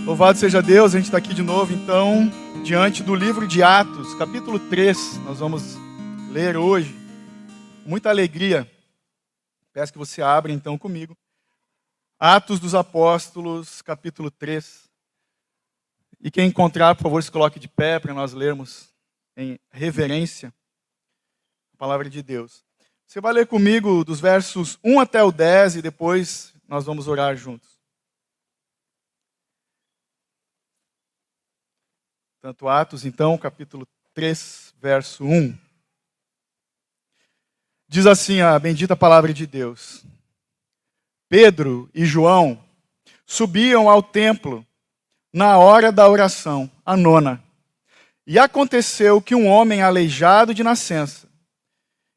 Louvado seja Deus, a gente está aqui de novo, então, diante do livro de Atos, capítulo 3, nós vamos ler hoje, com muita alegria. Peço que você abra então comigo. Atos dos Apóstolos, capítulo 3. E quem encontrar, por favor, se coloque de pé para nós lermos em reverência a palavra de Deus. Você vai ler comigo dos versos 1 até o 10 e depois nós vamos orar juntos. Tanto Atos, então, capítulo 3, verso 1. Diz assim a bendita palavra de Deus. Pedro e João subiam ao templo na hora da oração, a nona. E aconteceu que um homem aleijado de nascença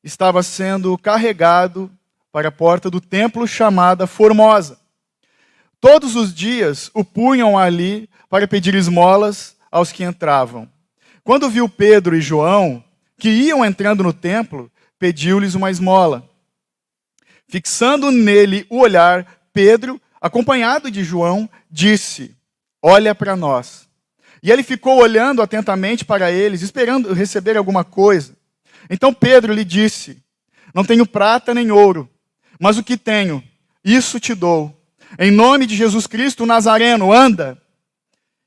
estava sendo carregado para a porta do templo chamada Formosa. Todos os dias o punham ali para pedir esmolas aos que entravam. Quando viu Pedro e João, que iam entrando no templo, pediu-lhes uma esmola. Fixando nele o olhar, Pedro, acompanhado de João, disse: "Olha para nós." E ele ficou olhando atentamente para eles, esperando receber alguma coisa. Então Pedro lhe disse: "Não tenho prata nem ouro, mas o que tenho, isso te dou. Em nome de Jesus Cristo, o Nazareno, anda."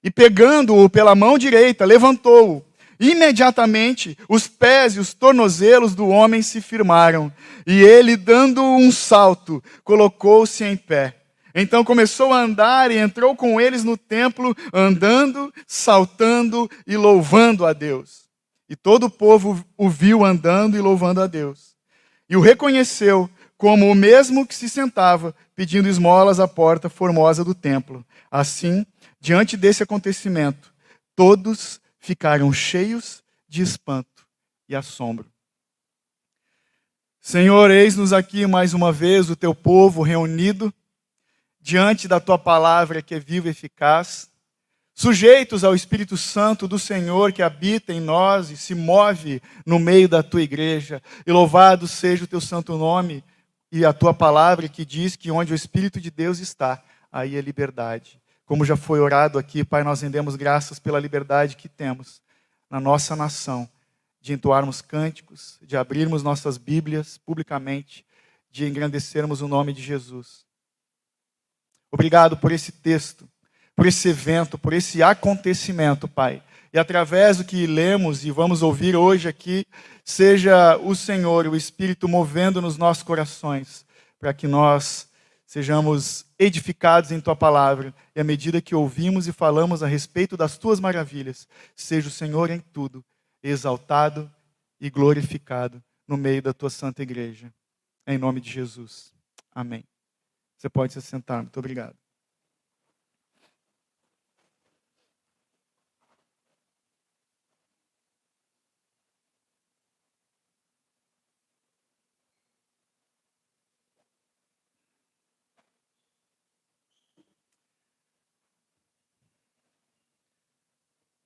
E pegando-o pela mão direita, levantou-o. Imediatamente, os pés e os tornozelos do homem se firmaram. E ele, dando um salto, colocou-se em pé. Então começou a andar e entrou com eles no templo, andando, saltando e louvando a Deus. E todo o povo o viu andando e louvando a Deus. E o reconheceu como o mesmo que se sentava, pedindo esmolas à porta formosa do templo. Assim, diante desse acontecimento, todos ficaram cheios de espanto e assombro. Senhor, eis-nos aqui mais uma vez, o teu povo reunido, diante da tua palavra que é viva e eficaz, sujeitos ao Espírito Santo do Senhor que habita em nós e se move no meio da tua igreja. E louvado seja o teu santo nome e a tua palavra que diz que onde o Espírito de Deus está, aí é liberdade. Como já foi orado aqui, Pai, nós rendemos graças pela liberdade que temos na nossa nação, de entoarmos cânticos, de abrirmos nossas Bíblias publicamente, de engrandecermos o nome de Jesus. Obrigado por esse texto, por esse evento, por esse acontecimento, Pai. E através do que lemos e vamos ouvir hoje aqui, seja o Senhor, o Espírito movendo nos nossos corações, para que nós sejamos edificados em tua palavra, e à medida que ouvimos e falamos a respeito das tuas maravilhas, seja o Senhor em tudo exaltado e glorificado no meio da tua santa igreja. Em nome de Jesus. Amém. Você pode se sentar. Muito obrigado.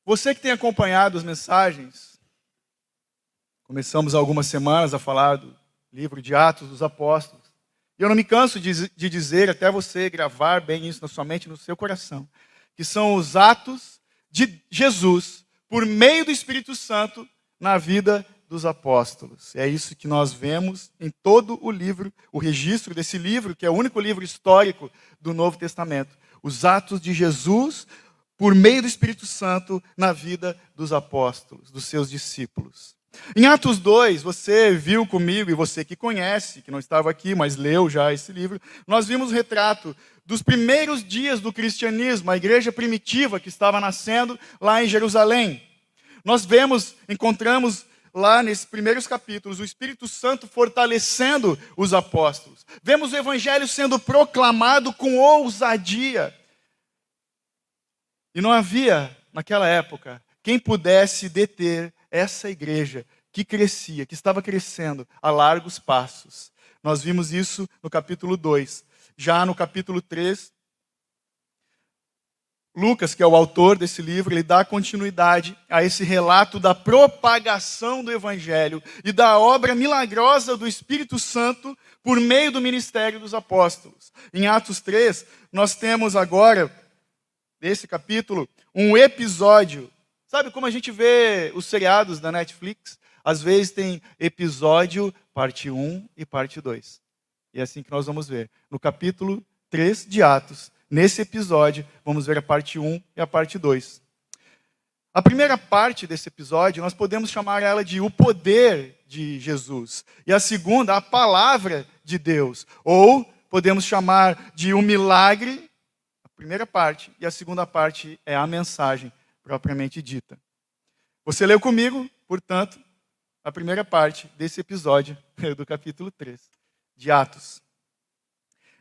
Você que tem acompanhado as mensagens, começamos há algumas semanas a falar do livro de Atos dos Apóstolos. E eu não me canso de dizer, até você gravar bem isso na sua mente e no seu coração, que são os atos de Jesus, por meio do Espírito Santo, na vida dos apóstolos. É isso que nós vemos em todo o livro, o registro desse livro, que é o único livro histórico do Novo Testamento. Os atos de Jesus, por meio do Espírito Santo, na vida dos apóstolos, dos seus discípulos. Em Atos 2, você viu comigo, e você que conhece, que não estava aqui, mas leu já esse livro, nós vimos o retrato dos primeiros dias do cristianismo, a igreja primitiva que estava nascendo lá em Jerusalém. Nós encontramos lá nesses primeiros capítulos, o Espírito Santo fortalecendo os apóstolos. Vemos o evangelho sendo proclamado com ousadia. E não havia, naquela época, quem pudesse deter essa igreja que crescia, que estava crescendo a largos passos. Nós vimos isso no capítulo 2. Já no capítulo 3, Lucas, que é o autor desse livro, ele dá continuidade a esse relato da propagação do evangelho e da obra milagrosa do Espírito Santo por meio do ministério dos apóstolos. Em Atos 3, nós temos agora desse capítulo um episódio. Sabe como a gente vê os seriados da Netflix? Às vezes tem episódio parte 1 e parte 2. E é assim que nós vamos ver. No capítulo 3 de Atos, nesse episódio, vamos ver a parte 1 e a parte 2. A primeira parte desse episódio, nós podemos chamar ela de o poder de Jesus. E a segunda, a palavra de Deus. Ou podemos chamar de o milagre, a primeira parte. E a segunda parte é a mensagem propriamente dita. Você leu comigo, portanto, a primeira parte desse episódio do capítulo 3 de Atos.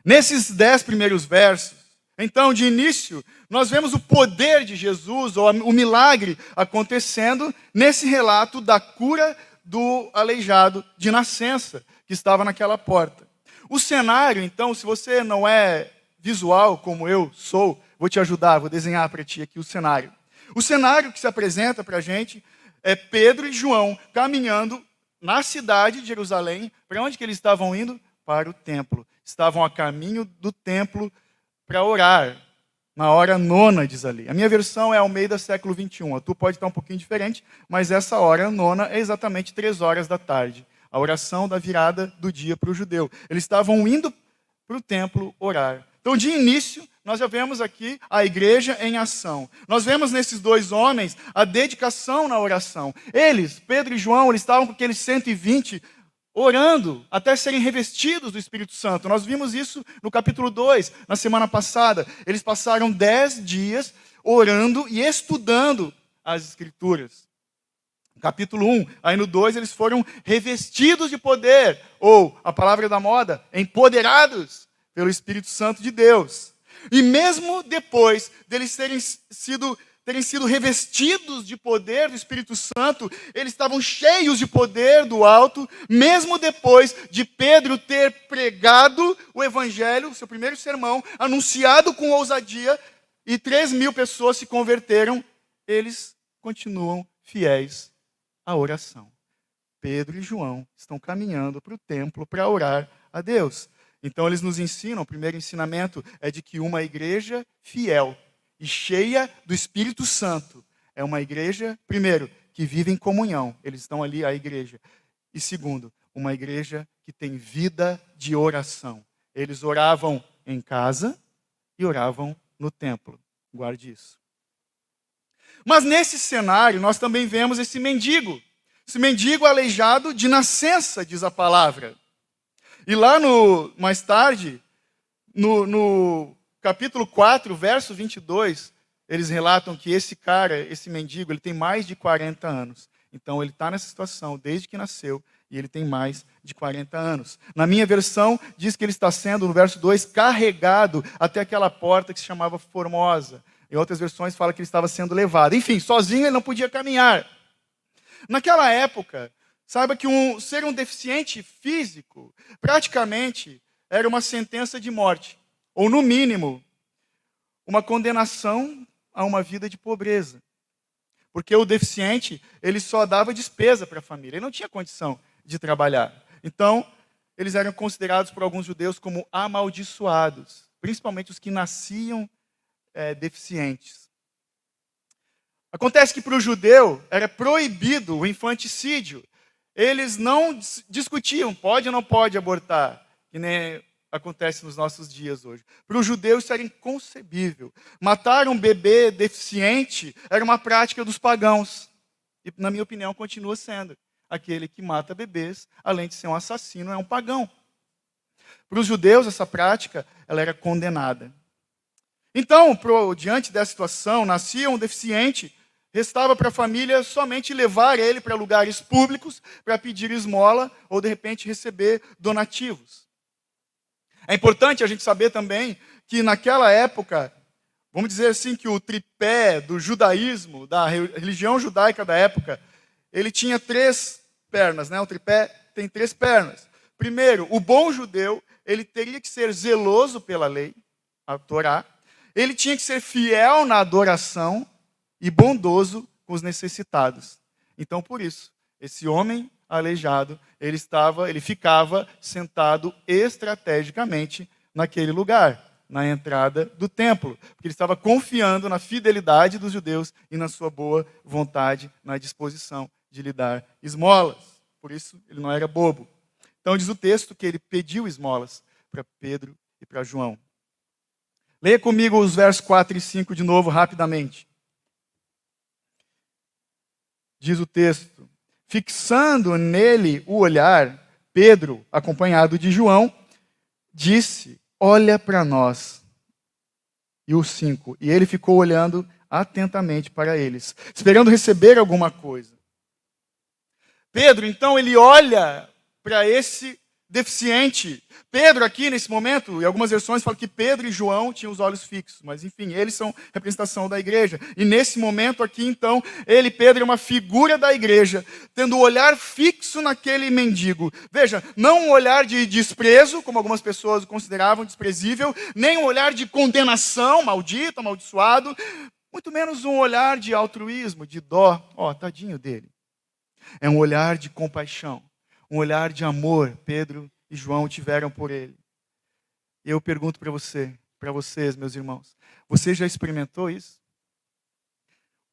Nesses 10 primeiros versos, então, de início, nós vemos o poder de Jesus, ou o milagre acontecendo nesse relato da cura do aleijado de nascença, que estava naquela porta. O cenário, então, se você não é visual como eu sou, vou te ajudar, vou desenhar para ti aqui o cenário. O cenário que se apresenta para a gente é Pedro e João caminhando na cidade de Jerusalém. Para onde que eles estavam indo? Para o templo. Estavam a caminho do templo para orar, na hora 9, diz ali. A minha versão é Almeida século 21. A tua pode estar um pouquinho diferente, mas essa hora 9 é exatamente 3 horas da tarde. A oração da virada do dia para o judeu. Eles estavam indo para o templo orar. Então, de início, nós já vemos aqui a igreja em ação. Nós vemos nesses 2 homens a dedicação na oração. Eles, Pedro e João, eles estavam com aqueles 120 orando até serem revestidos do Espírito Santo. Nós vimos isso no capítulo 2, na semana passada. Eles passaram 10 dias orando e estudando as Escrituras. No capítulo 1, aí no 2, eles foram revestidos de poder, ou, a palavra da moda, empoderados pelo Espírito Santo de Deus. E mesmo depois deles terem sido revestidos de poder do Espírito Santo, eles estavam cheios de poder do alto, mesmo depois de Pedro ter pregado o evangelho, seu primeiro sermão, anunciado com ousadia, e 3.000 pessoas se converteram, eles continuam fiéis à oração. Pedro e João estão caminhando para o templo para orar a Deus. Então eles nos ensinam, o primeiro ensinamento é de que uma igreja fiel e cheia do Espírito Santo é uma igreja, primeiro, que vive em comunhão. Eles estão ali, a igreja. E segundo, uma igreja que tem vida de oração. Eles oravam em casa e oravam no templo. Guarde isso. Mas nesse cenário, nós também vemos esse mendigo. Esse mendigo aleijado de nascença, diz a palavra. E lá mais tarde, no capítulo 4, verso 22, eles relatam que esse cara, esse mendigo, ele tem mais de 40 anos. Então ele está nessa situação desde que nasceu e ele tem mais de 40 anos. Na minha versão, diz que ele está sendo, no verso 2, carregado até aquela porta que se chamava Formosa. Em outras versões fala que ele estava sendo levado. Enfim, sozinho ele não podia caminhar. Naquela época, saiba que ser um deficiente físico, praticamente, era uma sentença de morte. Ou, no mínimo, uma condenação a uma vida de pobreza. Porque o deficiente, ele só dava despesa para a família. Ele não tinha condição de trabalhar. Então, eles eram considerados por alguns judeus como amaldiçoados. Principalmente os que nasciam deficientes. Acontece que para o judeu era proibido o infanticídio. Eles não discutiam, pode ou não pode abortar, que nem acontece nos nossos dias hoje. Para o judeu isso era inconcebível. Matar um bebê deficiente era uma prática dos pagãos. E, na minha opinião, continua sendo. Aquele que mata bebês, além de ser um assassino, é um pagão. Para os judeus, essa prática ela era condenada. Então, diante dessa situação, nascia um deficiente, restava para a família somente levar ele para lugares públicos para pedir esmola ou, de repente, receber donativos. É importante a gente saber também que naquela época, vamos dizer assim, que o tripé do judaísmo, da religião judaica da época, ele tinha 3 pernas, né? O tripé tem 3 pernas. Primeiro, o bom judeu, ele teria que ser zeloso pela lei, a Torá. Ele tinha que ser fiel na adoração e bondoso com os necessitados. Então, por isso, esse homem aleijado, ele ficava sentado estrategicamente naquele lugar. na entrada do templo, porque ele estava confiando na fidelidade dos judeus e na sua boa vontade, na disposição de lhe dar esmolas. Por isso, ele não era bobo. Então, diz o texto que ele pediu esmolas para Pedro e para João. Leia comigo os versos 4 e 5 de novo, rapidamente. Diz o texto: fixando nele o olhar, Pedro, acompanhado de João, disse: olha para nós. E o 5, e ele ficou olhando atentamente para eles, esperando receber alguma coisa. Pedro, então, ele olha para esse deficiente. Pedro, aqui nesse momento, em algumas versões falam que Pedro e João tinham os olhos fixos, mas enfim, eles são representação da igreja. E nesse momento aqui, então, ele, Pedro, é uma figura da igreja, tendo o olhar fixo naquele mendigo. Veja, não um olhar de desprezo, como algumas pessoas o consideravam desprezível, nem um olhar de condenação, maldito, amaldiçoado, muito menos um olhar de altruísmo, de dó. Ó, tadinho dele. É um olhar de compaixão. Um olhar de amor, Pedro e João tiveram por ele. E eu pergunto para vocês, meus irmãos, você já experimentou isso?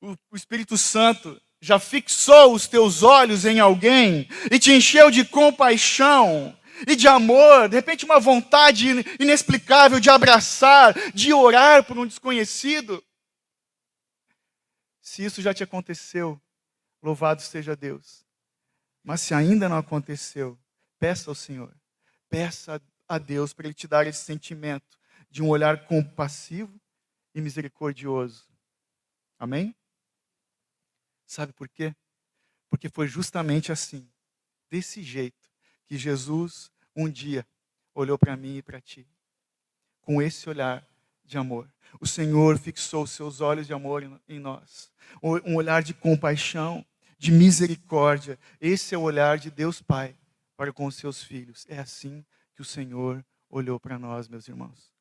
O Espírito Santo já fixou os teus olhos em alguém e te encheu de compaixão e de amor, de repente uma vontade inexplicável de abraçar, de orar por um desconhecido? Se isso já te aconteceu, louvado seja Deus. Mas se ainda não aconteceu, peça ao Senhor. Peça a Deus para Ele te dar esse sentimento de um olhar compassivo e misericordioso. Amém? Sabe por quê? Porque foi justamente assim, desse jeito, que Jesus um dia olhou para mim e para ti. Com esse olhar de amor. O Senhor fixou seus olhos de amor em nós. Um olhar de compaixão, de misericórdia. Esse é o olhar de Deus Pai para com os seus filhos. É assim que o Senhor olhou para nós, meus irmãos.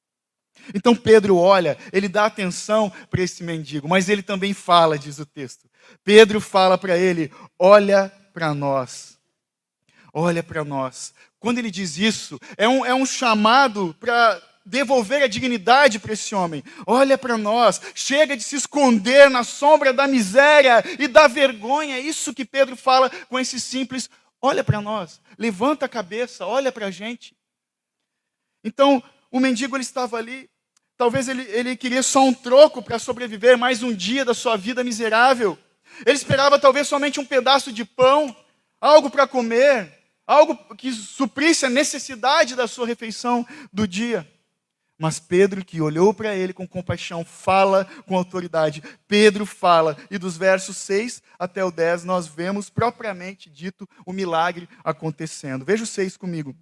Então Pedro olha, ele dá atenção para esse mendigo, mas ele também fala, diz o texto. Pedro fala para ele: olha para nós. Olha para nós. Quando ele diz isso, é um chamado para devolver a dignidade para esse homem. Olha para nós, chega de se esconder na sombra da miséria e da vergonha. É isso que Pedro fala com esse simples: olha para nós, levanta a cabeça, olha para a gente. Então, o mendigo ele estava ali, talvez ele queria só um troco para sobreviver mais um dia da sua vida miserável. Ele esperava talvez somente um pedaço de pão, algo para comer, algo que suprisse a necessidade da sua refeição do dia. Mas Pedro, que olhou para ele com compaixão, fala com autoridade. Pedro fala, e dos versos 6 até o 10, nós vemos propriamente dito o milagre acontecendo. Veja o 6 comigo.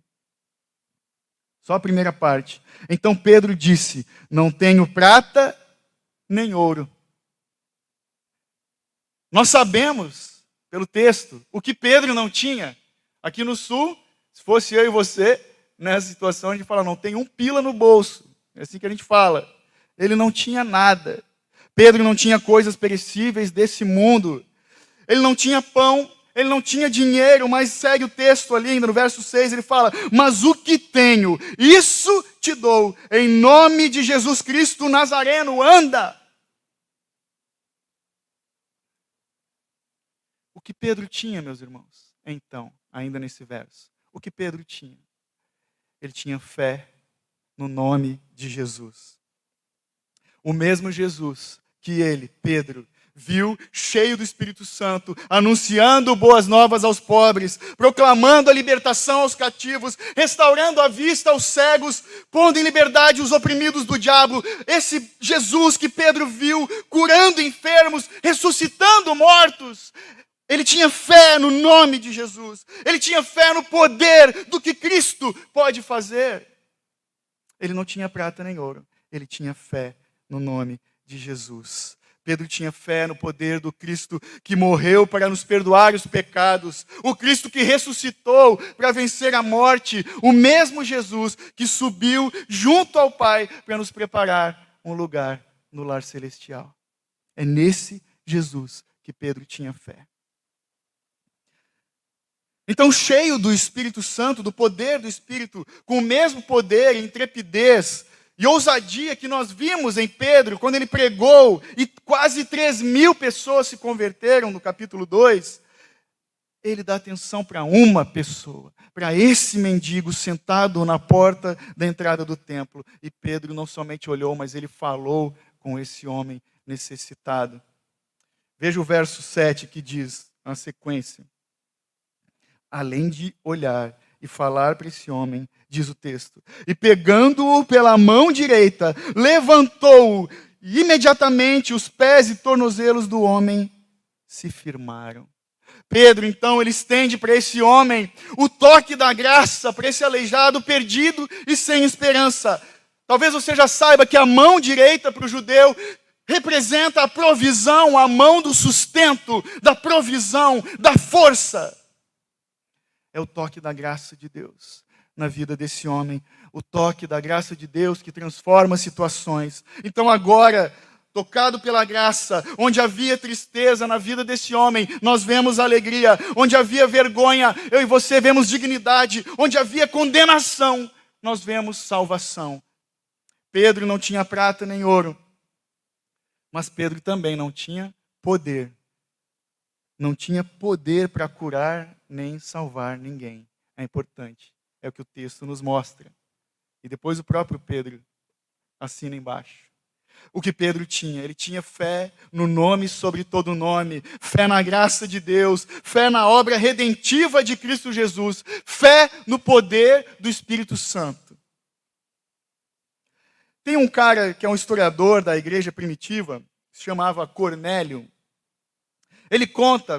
Só a primeira parte. Então Pedro disse: não tenho prata nem ouro. Nós sabemos, pelo texto, o que Pedro não tinha. Aqui no sul, se fosse eu e você, nessa situação, a gente fala: não tem um pila no bolso. É assim que a gente fala. Ele não tinha nada. Pedro não tinha coisas perecíveis desse mundo. Ele não tinha pão, ele não tinha dinheiro, mas segue o texto ali, ainda no verso 6, ele fala: mas o que tenho, isso te dou, em nome de Jesus Cristo Nazareno, anda. O que Pedro tinha, meus irmãos? Então, ainda nesse verso, o que Pedro tinha? Ele tinha fé no nome de Jesus. O mesmo Jesus que ele, Pedro, viu cheio do Espírito Santo, anunciando boas novas aos pobres, proclamando a libertação aos cativos, restaurando a vista aos cegos, pondo em liberdade os oprimidos do diabo. Esse Jesus que Pedro viu curando enfermos, ressuscitando mortos. Ele tinha fé no nome de Jesus. Ele tinha fé no poder do que Cristo pode fazer. Ele não tinha prata nem ouro. Ele tinha fé no nome de Jesus. Pedro tinha fé no poder do Cristo que morreu para nos perdoar os pecados. O Cristo que ressuscitou para vencer a morte. O mesmo Jesus que subiu junto ao Pai para nos preparar um lugar no lar celestial. É nesse Jesus que Pedro tinha fé. Então, cheio do Espírito Santo, do poder do Espírito, com o mesmo poder e intrepidez e ousadia que nós vimos em Pedro, quando ele pregou, e quase 3.000 pessoas se converteram no capítulo 2, ele dá atenção para uma pessoa, para esse mendigo sentado na porta da entrada do templo. E Pedro não somente olhou, mas ele falou com esse homem necessitado. Veja o verso 7 que diz, na sequência. Além de olhar e falar para esse homem, diz o texto, e pegando-o pela mão direita, levantou-o, e imediatamente os pés e tornozelos do homem se firmaram. Pedro, então, ele estende para esse homem o toque da graça, para esse aleijado perdido e sem esperança. Talvez você já saiba que a mão direita para o judeu representa a provisão, a mão do sustento, da provisão, da força. É o toque da graça de Deus na vida desse homem. O toque da graça de Deus que transforma situações. Então agora, tocado pela graça, onde havia tristeza na vida desse homem, nós vemos alegria. Onde havia vergonha, eu e você vemos dignidade. Onde havia condenação, nós vemos salvação. Pedro não tinha prata nem ouro, mas Pedro também não tinha poder. Não tinha poder para curar nem salvar ninguém. É importante. É o que o texto nos mostra. E depois o próprio Pedro assina embaixo. O que Pedro tinha? Ele tinha fé no nome sobre todo nome, fé na graça de Deus, fé na obra redentiva de Cristo Jesus, fé no poder do Espírito Santo. Tem um cara que é um historiador da igreja primitiva, se chamava Cornélio.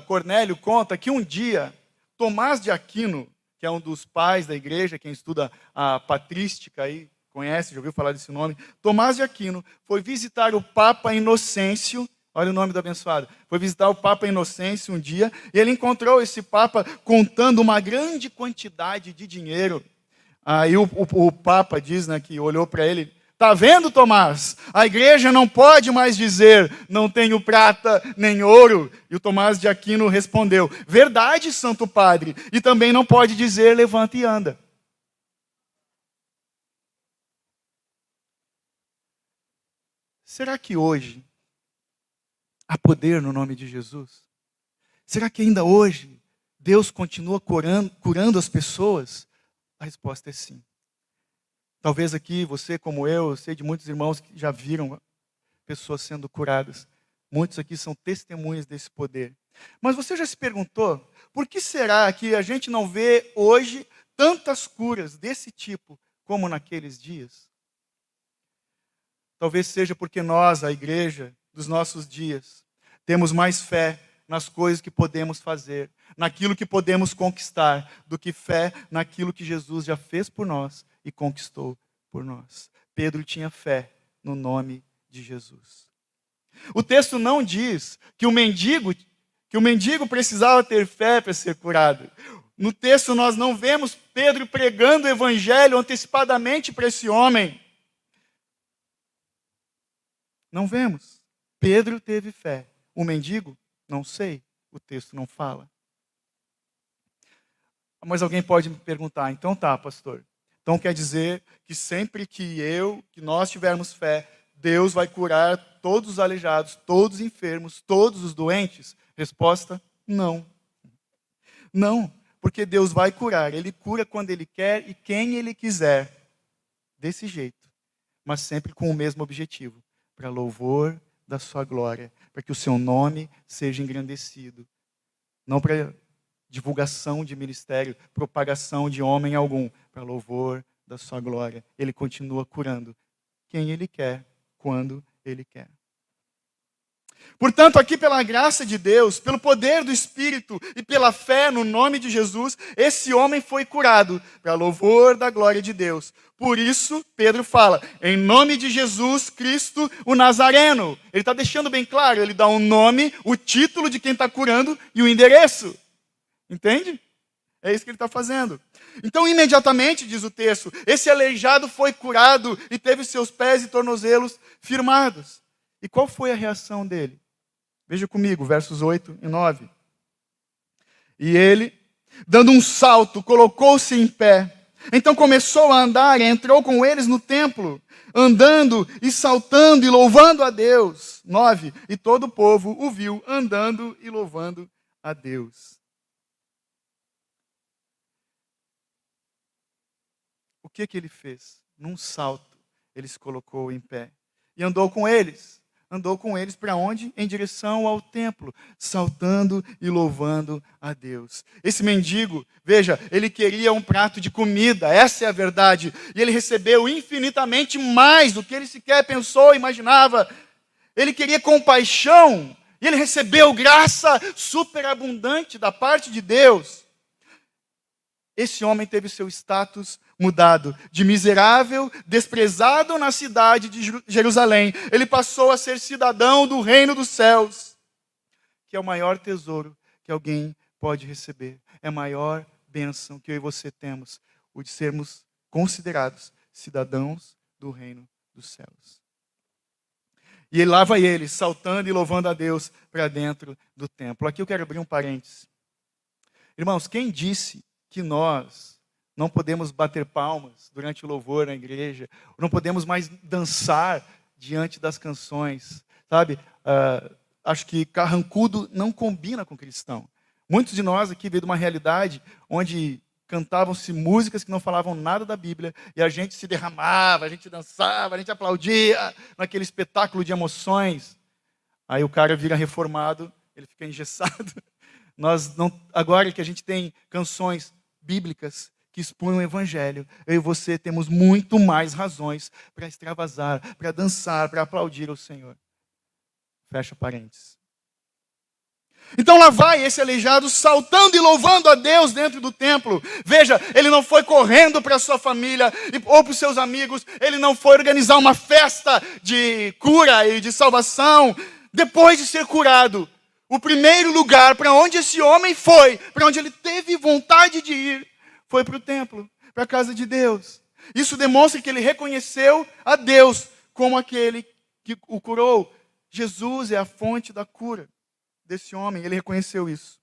Cornélio conta que um dia, Tomás de Aquino, que é um dos pais da igreja, quem estuda a patrística aí, conhece, já ouviu falar desse nome, Tomás de Aquino foi visitar o Papa Inocêncio, olha o nome do abençoado, foi visitar o Papa Inocêncio um dia, e ele encontrou esse Papa contando uma grande quantidade de dinheiro. Aí o Papa diz, né, que olhou para ele, está vendo, Tomás? A igreja não pode mais dizer, não tenho prata nem ouro. E o Tomás de Aquino respondeu, verdade, Santo Padre, e também não pode dizer, levanta e anda. Será que hoje há poder no nome de Jesus? Será que ainda hoje Deus continua curando as pessoas? A resposta é sim. Talvez aqui você, como eu sei de muitos irmãos que já viram pessoas sendo curadas. Muitos aqui são testemunhas desse poder. Mas você já se perguntou, por que será que a gente não vê hoje tantas curas desse tipo como naqueles dias? Talvez seja porque nós, a igreja dos nossos dias, temos mais fé nas coisas que podemos fazer, naquilo que podemos conquistar, do que fé naquilo que Jesus já fez por nós e conquistou por nós. Pedro tinha fé no nome de Jesus. O texto não diz que o mendigo precisava ter fé para ser curado. No texto nós não vemos Pedro pregando o evangelho antecipadamente para esse homem. Não vemos. Pedro teve fé. O mendigo? Não sei. O texto não fala. Mas alguém pode me perguntar, então tá, pastor. Então quer dizer que sempre que nós tivermos fé, Deus vai curar todos os aleijados, todos os enfermos, todos os doentes? Resposta, não. Não, porque Deus vai curar. Ele cura quando Ele quer e quem Ele quiser. Desse jeito. Mas sempre com o mesmo objetivo. Para louvor da sua glória. Para que o seu nome seja engrandecido. Não para divulgação de ministério, propagação de homem algum. Para louvor da sua glória. Ele continua curando quem Ele quer, quando Ele quer. Portanto, aqui pela graça de Deus, pelo poder do Espírito e pela fé no nome de Jesus, esse homem foi curado para louvor da glória de Deus. Por isso, Pedro fala, em nome de Jesus Cristo, o Nazareno. Ele está deixando bem claro, ele dá um nome, o título de quem está curando e o endereço. Entende? É isso que ele está fazendo. Então, imediatamente, diz o texto, esse aleijado foi curado e teve seus pés e tornozelos firmados. E qual foi a reação dele? Veja comigo, versos 8 e 9. E ele, dando um salto, colocou-se em pé, Então começou a andar e entrou com eles no templo, andando e saltando e louvando a Deus. 9. E todo o povo o viu andando e louvando a Deus. O que ele fez? Num salto, ele se colocou em pé e andou com eles. Andou com eles para onde? Em direção ao templo, saltando e louvando a Deus. Esse mendigo, veja, ele queria um prato de comida, essa é a verdade. E ele recebeu infinitamente mais do que ele sequer pensou, imaginava. Ele queria compaixão, e ele recebeu graça superabundante da parte de Deus. Esse homem teve seu status mudado. De miserável, desprezado na cidade de Jerusalém, ele passou a ser cidadão do reino dos céus, que é o maior tesouro que alguém pode receber. É a maior bênção que eu e você temos, o de sermos considerados cidadãos do reino dos céus. E lá vai ele, saltando e louvando a Deus para dentro do templo. Aqui eu quero abrir um parênteses. Irmãos, quem disse que nós não podemos bater palmas durante o louvor na igreja, não podemos mais dançar diante das canções, sabe? Acho que carrancudo não combina com cristão. Muitos de nós aqui veio de uma realidade onde cantavam-se músicas que não falavam nada da Bíblia, e a gente se derramava, a gente dançava, a gente aplaudia naquele espetáculo de emoções. Aí o cara vira reformado, ele fica engessado. Agora que a gente tem canções bíblicas que expõem o evangelho, eu e você temos muito mais razões para extravasar, para dançar, para aplaudir ao Senhor. Fecha parênteses. Então lá vai esse aleijado saltando e louvando a Deus dentro do templo. Veja, ele não foi correndo para a sua família ou para os seus amigos, ele não foi organizar uma festa de cura e de salvação. Depois de ser curado, o primeiro lugar para onde esse homem foi, para onde ele teve vontade de ir, foi para o templo, para a casa de Deus. Isso demonstra que ele reconheceu a Deus como aquele que o curou. Jesus é a fonte da cura desse homem, ele reconheceu isso.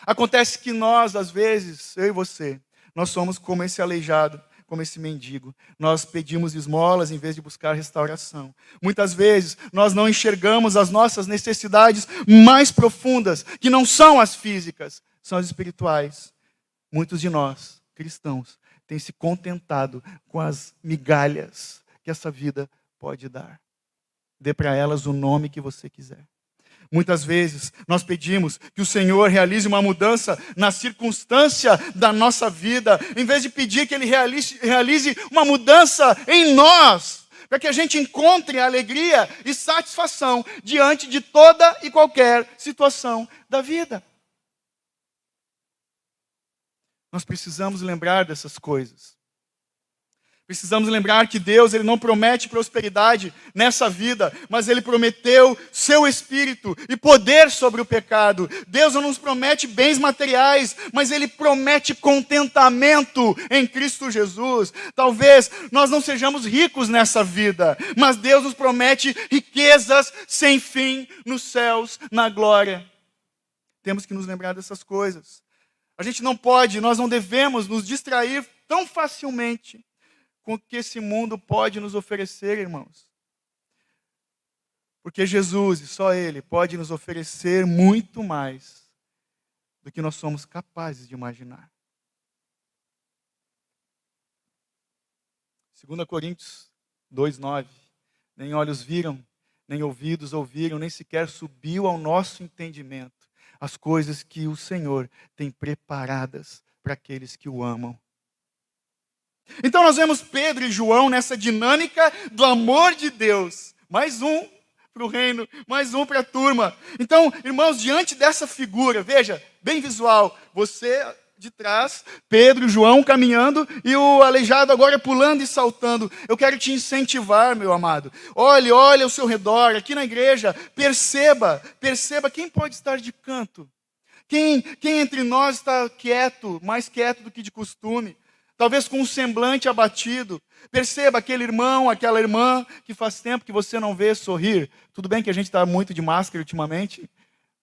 Acontece que nós, às vezes, eu e você, nós somos como esse aleijado, como esse mendigo. Nós pedimos esmolas em vez de buscar restauração. Muitas vezes, nós não enxergamos as nossas necessidades mais profundas, que não são as físicas, são as espirituais. Muitos de nós, cristãos, têm se contentado com as migalhas que essa vida pode dar. Dê para elas o nome que você quiser. Muitas vezes nós pedimos que o Senhor realize uma mudança na circunstância da nossa vida, em vez de pedir que Ele realize uma mudança em nós, para que a gente encontre alegria e satisfação diante de toda e qualquer situação da vida. Nós precisamos lembrar dessas coisas. Precisamos lembrar que Deus, Ele não promete prosperidade nessa vida, mas Ele prometeu seu Espírito e poder sobre o pecado. Deus não nos promete bens materiais, mas Ele promete contentamento em Cristo Jesus. Talvez nós não sejamos ricos nessa vida, mas Deus nos promete riquezas sem fim nos céus, na glória. Temos que nos lembrar dessas coisas. A gente não pode, nós não devemos nos distrair tão facilmente com o que esse mundo pode nos oferecer, irmãos. Porque Jesus, e só Ele, pode nos oferecer muito mais do que nós somos capazes de imaginar. 2 Coríntios 2:9. Nem olhos viram, nem ouvidos ouviram, nem sequer subiu ao nosso entendimento as coisas que o Senhor tem preparadas para aqueles que o amam. Então nós vemos Pedro e João nessa dinâmica do amor de Deus. Mais um para o reino, mais um para a turma. Então, irmãos, diante dessa figura, veja, bem visual, você de trás, Pedro e João caminhando e o aleijado agora pulando e saltando. Eu quero te incentivar, meu amado. Olhe ao seu redor, aqui na igreja, perceba quem pode estar de canto. Quem entre nós está quieto, mais quieto do que de costume. Talvez com um semblante abatido. Perceba aquele irmão, aquela irmã que faz tempo que você não vê sorrir. Tudo bem que a gente está muito de máscara ultimamente,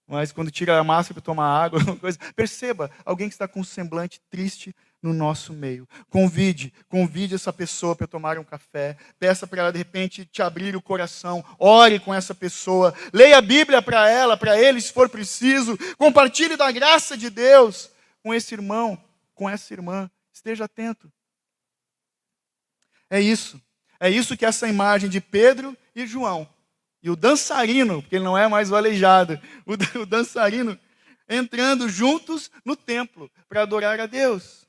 mas quando tira a máscara para tomar água, coisa. Perceba alguém que está com um semblante triste, no nosso meio. Convide essa pessoa para tomar um café. Peça para ela, de repente, te abrir o coração. Ore com essa pessoa. Leia a Bíblia para ela, para ele, se for preciso. Compartilhe da graça de Deus com esse irmão, com essa irmã. Esteja atento. É isso. É isso que essa imagem de Pedro e João. E o dançarino, porque ele não é mais o aleijado. O dançarino entrando juntos no templo para adorar a Deus.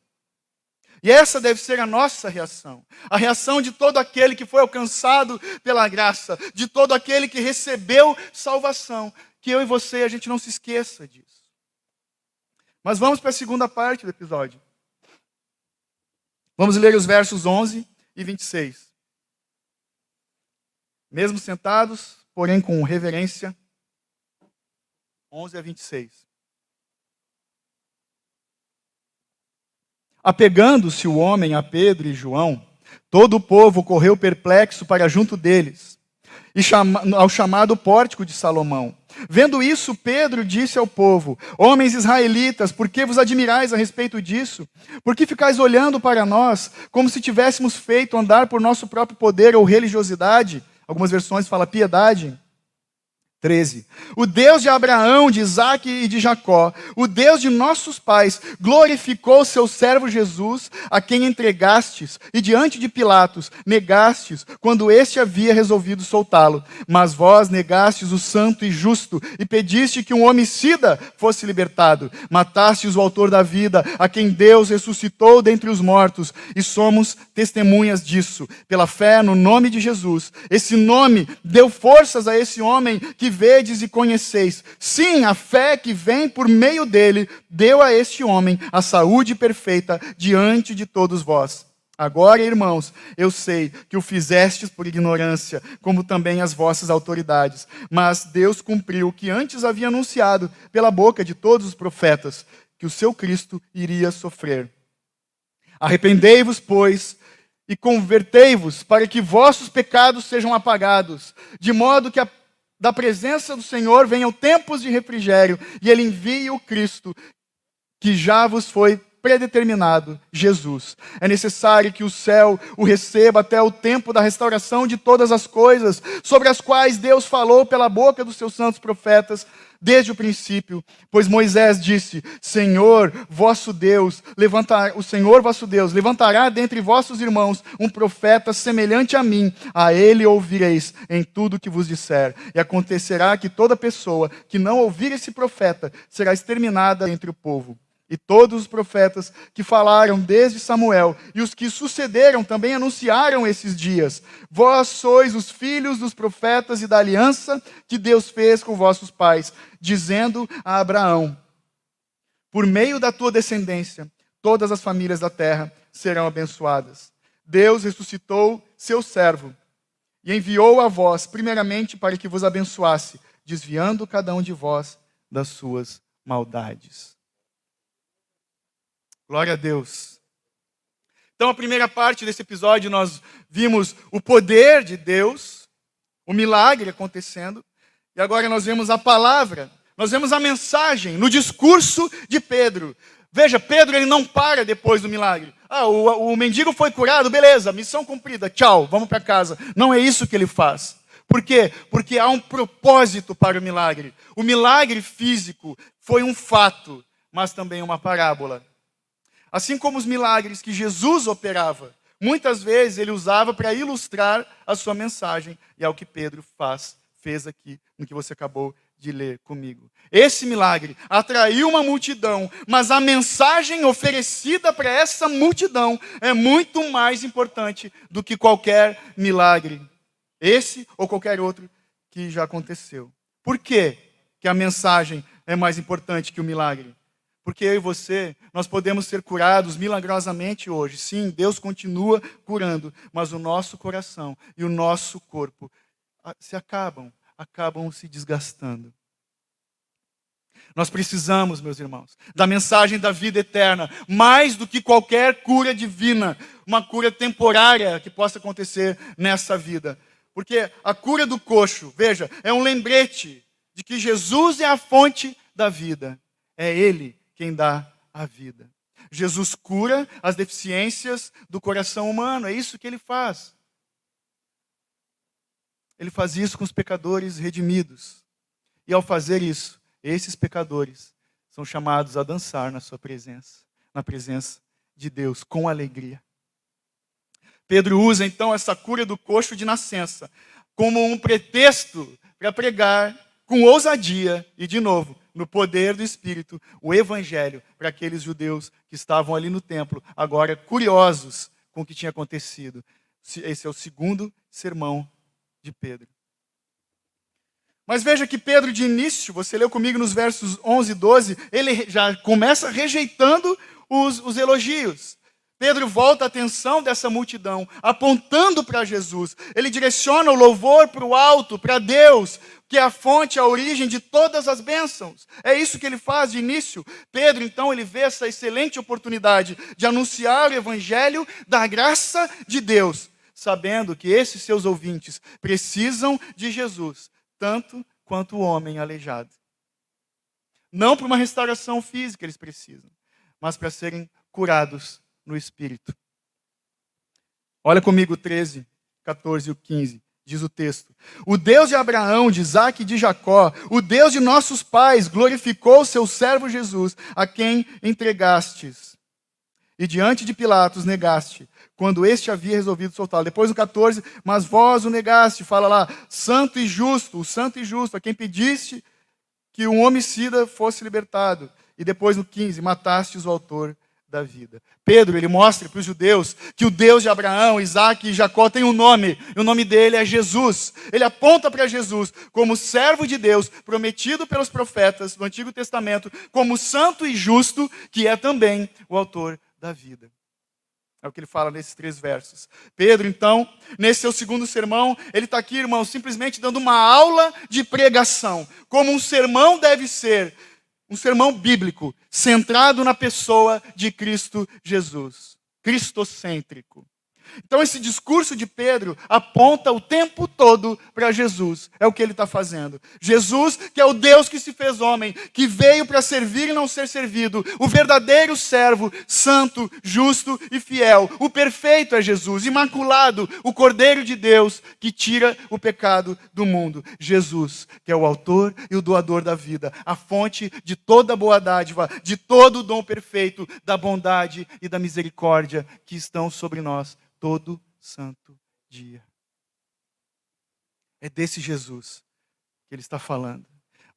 E essa deve ser a nossa reação. A reação de todo aquele que foi alcançado pela graça. De todo aquele que recebeu salvação. Que eu e você, a gente não se esqueça disso. Mas vamos para a segunda parte do episódio. Vamos ler os versos 11 e 26. Mesmo sentados, porém com reverência. 11 a 26. Apegando-se o homem a Pedro e João, todo o povo correu perplexo para junto deles, e ao chamado pórtico de Salomão. Vendo isso, Pedro disse ao povo: homens israelitas, por que vos admirais a respeito disso? Por que ficais olhando para nós, como se tivéssemos feito andar por nosso próprio poder ou religiosidade? Algumas versões falam piedade. 13. O Deus de Abraão, de Isaque e de Jacó, o Deus de nossos pais, glorificou seu servo Jesus, a quem entregastes, e diante de Pilatos negastes, quando este havia resolvido soltá-lo. Mas vós negastes o santo e justo, e pediste que um homicida fosse libertado. Matastes o autor da vida, a quem Deus ressuscitou dentre os mortos, e somos testemunhas disso. Pela fé no nome de Jesus, esse nome deu forças a esse homem que vedes e conheceis. Sim, a fé que vem por meio dele deu a este homem a saúde perfeita diante de todos vós. Agora, irmãos, eu sei que o fizestes por ignorância, como também as vossas autoridades. Mas Deus cumpriu o que antes havia anunciado pela boca de todos os profetas, que o seu Cristo iria sofrer. Arrependei-vos, pois, e convertei-vos, para que vossos pecados sejam apagados, de modo que da presença do Senhor venham tempos de refrigério, e Ele envie o Cristo, que já vos foi predeterminado, Jesus. É necessário que o céu o receba até o tempo da restauração de todas as coisas, sobre as quais Deus falou pela boca dos seus santos profetas, desde o princípio. Pois Moisés disse: o Senhor vosso Deus levantará dentre vossos irmãos um profeta semelhante a mim. A ele ouvireis em tudo que vos disser. E acontecerá que toda pessoa que não ouvir esse profeta será exterminada entre o povo. E todos os profetas que falaram desde Samuel e os que sucederam também anunciaram esses dias. Vós sois os filhos dos profetas e da aliança que Deus fez com vossos pais, dizendo a Abraão: por meio da tua descendência, todas as famílias da terra serão abençoadas. Deus ressuscitou seu servo e enviou a vós, primeiramente, para que vos abençoasse, desviando cada um de vós das suas maldades. Glória a Deus. Então, a primeira parte desse episódio, nós vimos o poder de Deus, o milagre acontecendo, e agora nós vemos a palavra, nós vemos a mensagem no discurso de Pedro. Veja, Pedro ele não para depois do milagre. O mendigo foi curado, beleza, missão cumprida, tchau, vamos para casa. Não é isso que ele faz. Por quê? Porque há um propósito para o milagre. O milagre físico foi um fato, mas também uma parábola. Assim como os milagres que Jesus operava, muitas vezes ele usava para ilustrar a sua mensagem. E é o que Pedro fez aqui, no que você acabou de ler comigo. Esse milagre atraiu uma multidão, mas a mensagem oferecida para essa multidão é muito mais importante do que qualquer milagre. Esse ou qualquer outro que já aconteceu. Por quê que a mensagem é mais importante que o milagre? Porque eu e você, nós podemos ser curados milagrosamente hoje. Sim, Deus continua curando, mas o nosso coração e o nosso corpo acabam se desgastando. Nós precisamos, meus irmãos, da mensagem da vida eterna, mais do que qualquer cura divina, uma cura temporária que possa acontecer nessa vida. Porque a cura do coxo, veja, é um lembrete de que Jesus é a fonte da vida. É Ele quem dá a vida. Jesus cura as deficiências do coração humano, é isso que ele faz. Ele faz isso com os pecadores redimidos. E ao fazer isso, esses pecadores são chamados a dançar na sua presença, na presença de Deus, com alegria. Pedro usa então essa cura do coxo de nascença como um pretexto para pregar com ousadia e, de novo, no poder do Espírito, o Evangelho para aqueles judeus que estavam ali no templo, agora curiosos com o que tinha acontecido. Esse é o segundo sermão de Pedro. Mas veja que Pedro, de início, você leu comigo nos versos 11 e 12, ele já começa rejeitando os elogios. Pedro volta a atenção dessa multidão, apontando para Jesus. Ele direciona o louvor para o alto, para Deus, que é a fonte, a origem de todas as bênçãos. É isso que ele faz de início. Pedro, então, ele vê essa excelente oportunidade de anunciar o evangelho da graça de Deus, sabendo que esses seus ouvintes precisam de Jesus, tanto quanto o homem aleijado. Não para uma restauração física eles precisam, mas para serem curados no Espírito. Olha comigo o 13, 14 e o 15. Diz o texto: o Deus de Abraão, de Isaque e de Jacó, o Deus de nossos pais, glorificou o seu servo Jesus, a quem entregastes. E diante de Pilatos negaste, quando este havia resolvido soltá-lo. Depois no 14, mas vós o negaste, fala lá, santo e justo, o santo e justo, a quem pediste que um homicida fosse libertado. E depois no 15, matastes o autor da vida. Pedro, ele mostra para os judeus que o Deus de Abraão, Isaque e Jacó tem um nome, e o nome dele é Jesus. Ele aponta para Jesus como servo de Deus, prometido pelos profetas do Antigo Testamento, como santo e justo, que é também o autor da vida. É o que ele fala nesses 3 versos. Pedro, então, nesse seu segundo sermão, ele está aqui, irmão, simplesmente dando uma aula de pregação, como um sermão deve ser. Um sermão bíblico, centrado na pessoa de Cristo Jesus. Cristocêntrico. Então esse discurso de Pedro aponta o tempo todo para Jesus. É o que ele está fazendo. Jesus, que é o Deus que se fez homem, que veio para servir e não ser servido. O verdadeiro servo, santo, justo e fiel. O perfeito é Jesus, imaculado, o Cordeiro de Deus que tira o pecado do mundo. Jesus, que é o autor e o doador da vida. A fonte de toda boa dádiva, de todo o dom perfeito, da bondade e da misericórdia que estão sobre nós todo santo dia. É desse Jesus que ele está falando.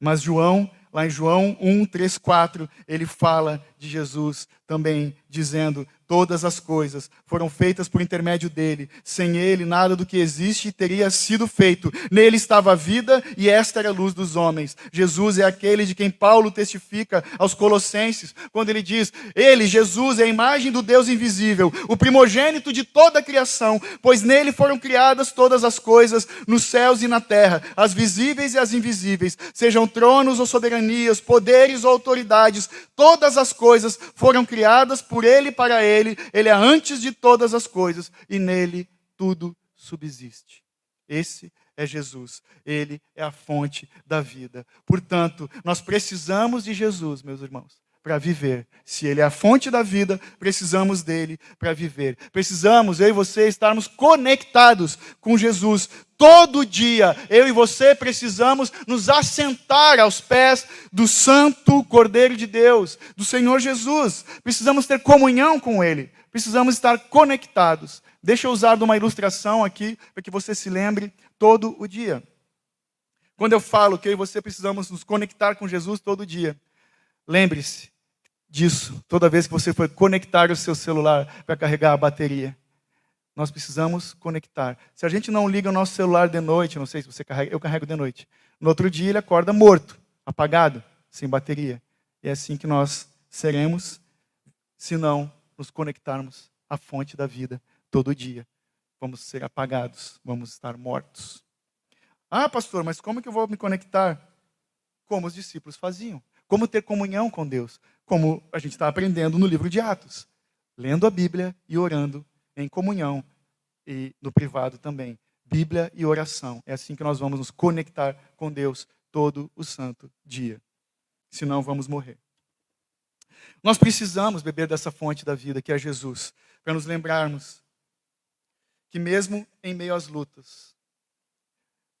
Mas João, lá em João 1, 3, 4, ele fala de Jesus também, dizendo: todas as coisas foram feitas por intermédio dele. Sem ele, nada do que existe teria sido feito. Nele estava a vida e esta era a luz dos homens. Jesus é aquele de quem Paulo testifica aos Colossenses, quando ele diz: ele, Jesus, é a imagem do Deus invisível, o primogênito de toda a criação, pois nele foram criadas todas as coisas, nos céus e na terra, as visíveis e as invisíveis, sejam tronos ou soberanias, poderes ou autoridades, todas as coisas foram criadas por ele e para ele. Ele é antes de todas as coisas e nele tudo subsiste. Esse é Jesus. Ele é a fonte da vida. Portanto, nós precisamos de Jesus, meus irmãos, para viver. Se ele é a fonte da vida, precisamos dele para viver. Precisamos, eu e você, estarmos conectados com Jesus. Todo dia, eu e você precisamos nos assentar aos pés do Santo Cordeiro de Deus, do Senhor Jesus. Precisamos ter comunhão com ele. Precisamos estar conectados. Deixa eu usar uma ilustração aqui, para que você se lembre todo o dia. Quando eu falo que eu e você precisamos nos conectar com Jesus todo dia, lembre-se disso toda vez que você for conectar o seu celular para carregar a bateria. Nós precisamos conectar. Se a gente não liga o nosso celular de noite, não sei se você carrega, eu carrego de noite. No outro dia ele acorda morto, apagado, sem bateria. E é assim que nós seremos, se não nos conectarmos à fonte da vida todo dia. Vamos ser apagados, vamos estar mortos. Ah, pastor, mas como que eu vou me conectar? Como os discípulos faziam. Como ter comunhão com Deus. Como a gente está aprendendo no livro de Atos. Lendo a Bíblia e orando em comunhão e no privado também. Bíblia e oração. É assim que nós vamos nos conectar com Deus todo o santo dia. Senão vamos morrer. Nós precisamos beber dessa fonte da vida, que é Jesus, para nos lembrarmos que mesmo em meio às lutas,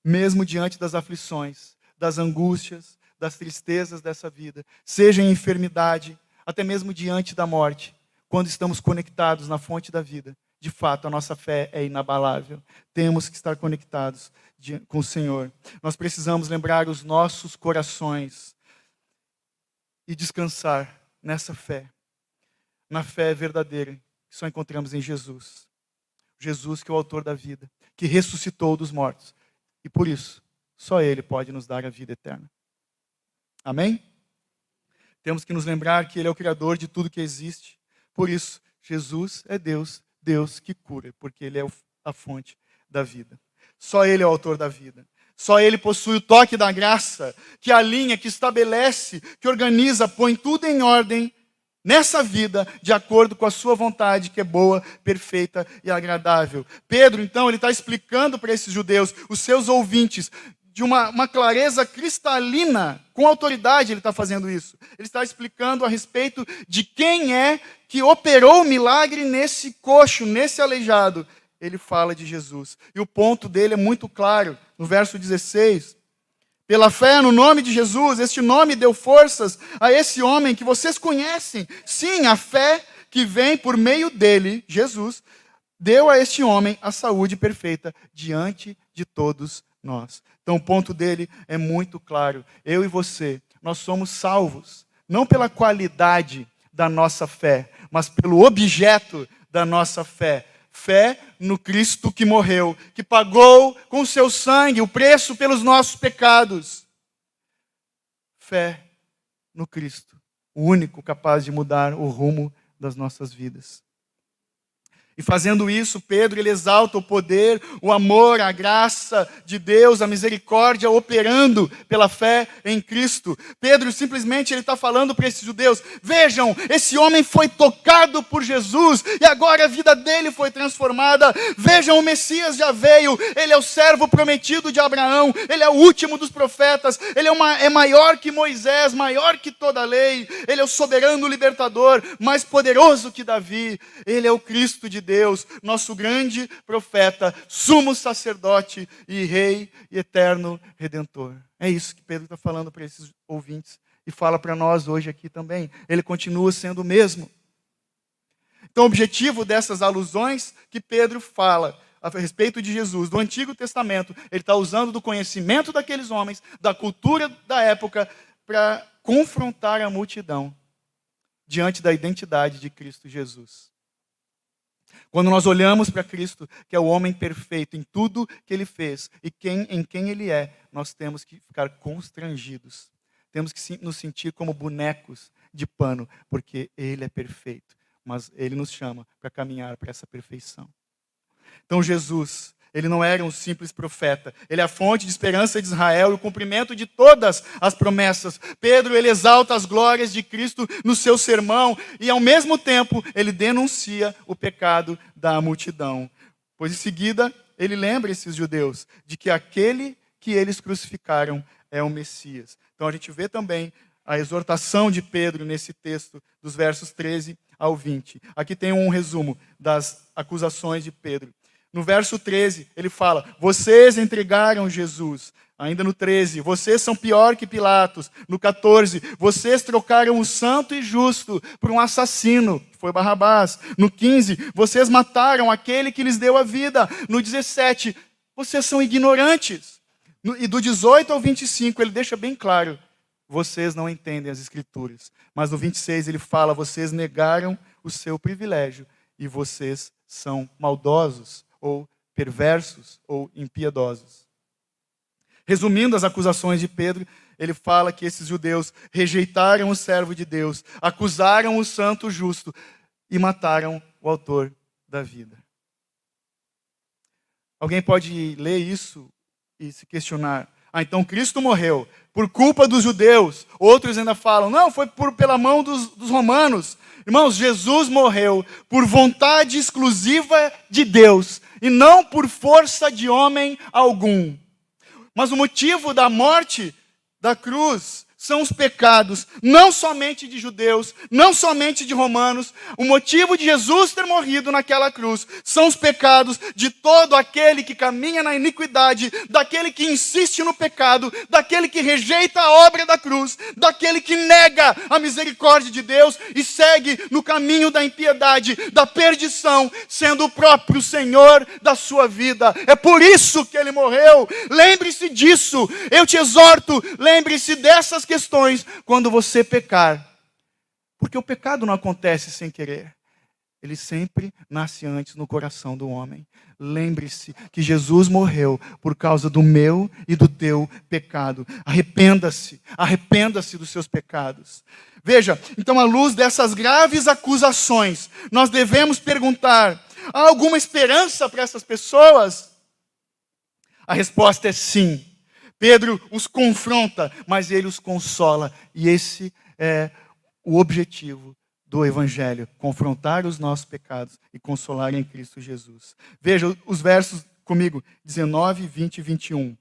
mesmo diante das aflições, das angústias, das tristezas dessa vida, seja em enfermidade, até mesmo diante da morte, quando estamos conectados na fonte da vida, de fato a nossa fé é inabalável. Temos que estar conectados com o Senhor. Nós precisamos lembrar os nossos corações e descansar nessa fé, na fé verdadeira que só encontramos em Jesus. Jesus, que é o autor da vida, que ressuscitou dos mortos. E por isso, só Ele pode nos dar a vida eterna. Amém? Temos que nos lembrar que Ele é o Criador de tudo que existe. Por isso, Jesus é Deus, Deus que cura, porque Ele é a fonte da vida. Só Ele é o autor da vida. Só Ele possui o toque da graça, que alinha, que estabelece, que organiza, põe tudo em ordem nessa vida, de acordo com a sua vontade, que é boa, perfeita e agradável. Pedro, então, ele está explicando para esses judeus, os seus ouvintes, de uma clareza cristalina, com autoridade ele está fazendo isso. Ele está explicando a respeito de quem é que operou o milagre nesse coxo, nesse aleijado. Ele fala de Jesus. E o ponto dele é muito claro, no verso 16. Pela fé no nome de Jesus, este nome deu forças a esse homem que vocês conhecem. Sim, a fé que vem por meio dele, Jesus, deu a este homem a saúde perfeita diante de todos nós. Então o ponto dele é muito claro. Eu e você, nós somos salvos, não pela qualidade da nossa fé, mas pelo objeto da nossa fé. Fé no Cristo que morreu, que pagou com seu sangue o preço pelos nossos pecados. Fé no Cristo, o único capaz de mudar o rumo das nossas vidas. E fazendo isso, Pedro ele exalta o poder, o amor, a graça de Deus, a misericórdia operando pela fé em Cristo. Pedro simplesmente ele está falando para esses judeus, vejam, esse homem foi tocado por Jesus e agora a vida dele foi transformada. Vejam, o Messias já veio, ele é o servo prometido de Abraão, ele é o último dos profetas, ele é maior que Moisés, maior que toda a lei, ele é o soberano libertador, mais poderoso que Davi, ele é o Cristo de Deus, nosso grande profeta, sumo sacerdote e rei e eterno redentor. É isso que Pedro está falando para esses ouvintes e fala para nós hoje aqui também. Ele continua sendo o mesmo. Então o objetivo dessas alusões que Pedro fala a respeito de Jesus, do Antigo Testamento, ele está usando do conhecimento daqueles homens, da cultura da época, para confrontar a multidão diante da identidade de Cristo Jesus. Quando nós olhamos para Cristo, que é o homem perfeito em tudo que Ele fez e em quem Ele é, nós temos que ficar constrangidos. Temos que nos sentir como bonecos de pano, porque Ele é perfeito, mas Ele nos chama para caminhar para essa perfeição. Então Jesus, Ele não era um simples profeta. Ele é a fonte de esperança de Israel e o cumprimento de todas as promessas. Pedro, ele exalta as glórias de Cristo no seu sermão e, ao mesmo tempo, ele denuncia o pecado da multidão. Pois, em seguida, ele lembra esses judeus de que aquele que eles crucificaram é o Messias. Então, a gente vê também a exortação de Pedro nesse texto, dos versos 13 ao 20. Aqui tem um resumo das acusações de Pedro. No verso 13, ele fala, vocês entregaram Jesus. Ainda no 13, vocês são pior que Pilatos. No 14, vocês trocaram o santo e justo por um assassino, que foi Barrabás. No 15, vocês mataram aquele que lhes deu a vida. No 17, vocês são ignorantes. E do 18 ao 25, ele deixa bem claro, vocês não entendem as Escrituras. Mas no 26, ele fala, vocês negaram o seu privilégio e vocês são maldosos, ou perversos, ou impiedosos. Resumindo as acusações de Pedro, ele fala que esses judeus rejeitaram o servo de Deus, acusaram o santo justo e mataram o autor da vida. Alguém pode ler isso e se questionar, então Cristo morreu por culpa dos judeus. Outros ainda falam, não, foi pela mão dos romanos. Irmãos, Jesus morreu por vontade exclusiva de Deus e não por força de homem algum. Mas o motivo da morte da cruz são os pecados, não somente de judeus, não somente de romanos. O motivo de Jesus ter morrido naquela cruz são os pecados de todo aquele que caminha na iniquidade, daquele que insiste no pecado, daquele que rejeita a obra da cruz, daquele que nega a misericórdia de Deus e segue no caminho da impiedade, da perdição, sendo o próprio Senhor da sua vida. É por isso que ele morreu. Lembre-se disso. Eu te exorto, lembre-se dessas questões quando você pecar. Porque o pecado não acontece sem querer. Ele sempre nasce antes no coração do homem. Lembre-se que Jesus morreu por causa do meu e do teu pecado. Arrependa-se dos seus pecados. Veja, então à luz dessas graves acusações, nós devemos perguntar: há alguma esperança para essas pessoas? A resposta é sim. Pedro os confronta, mas ele os consola. E esse é o objetivo do Evangelho: confrontar os nossos pecados e consolar em Cristo Jesus. Veja os versos comigo, 19, 20 e 21.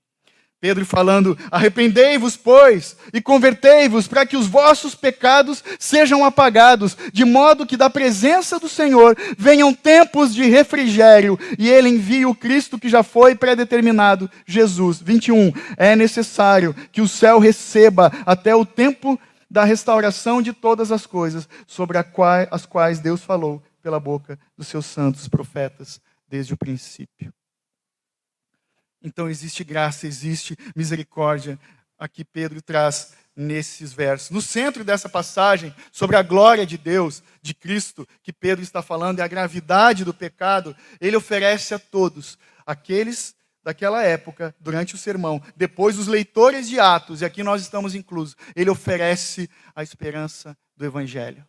Pedro falando: arrependei-vos, pois, e convertei-vos, para que os vossos pecados sejam apagados, de modo que da presença do Senhor venham tempos de refrigério, e ele envie o Cristo que já foi predeterminado, Jesus. 21. É necessário que o céu receba até o tempo da restauração de todas as coisas, sobre as quais Deus falou pela boca dos seus santos profetas desde o princípio. Então existe graça, existe misericórdia. Aqui Pedro traz nesses versos. No centro dessa passagem, sobre a glória de Deus, de Cristo, que Pedro está falando, e a gravidade do pecado, ele oferece a todos, aqueles daquela época, durante o sermão, depois os leitores de Atos, e aqui nós estamos inclusos, ele oferece a esperança do Evangelho.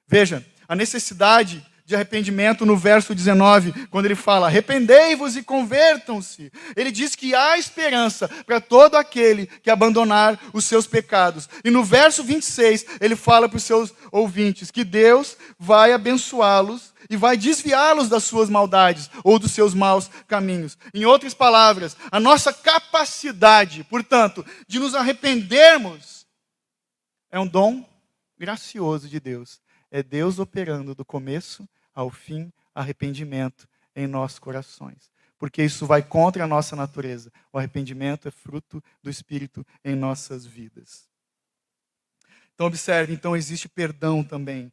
Veja, a necessidade de arrependimento no verso 19, quando ele fala: arrependei-vos e convertam-se. Ele diz que há esperança para todo aquele que abandonar os seus pecados. E no verso 26, ele fala para os seus ouvintes que Deus vai abençoá-los e vai desviá-los das suas maldades ou dos seus maus caminhos. Em outras palavras, a nossa capacidade, portanto, de nos arrependermos é um dom gracioso de Deus. É Deus operando do começo ao fim arrependimento em nossos corações. Porque isso vai contra a nossa natureza. O arrependimento é fruto do Espírito em nossas vidas. Então observe, então existe perdão também.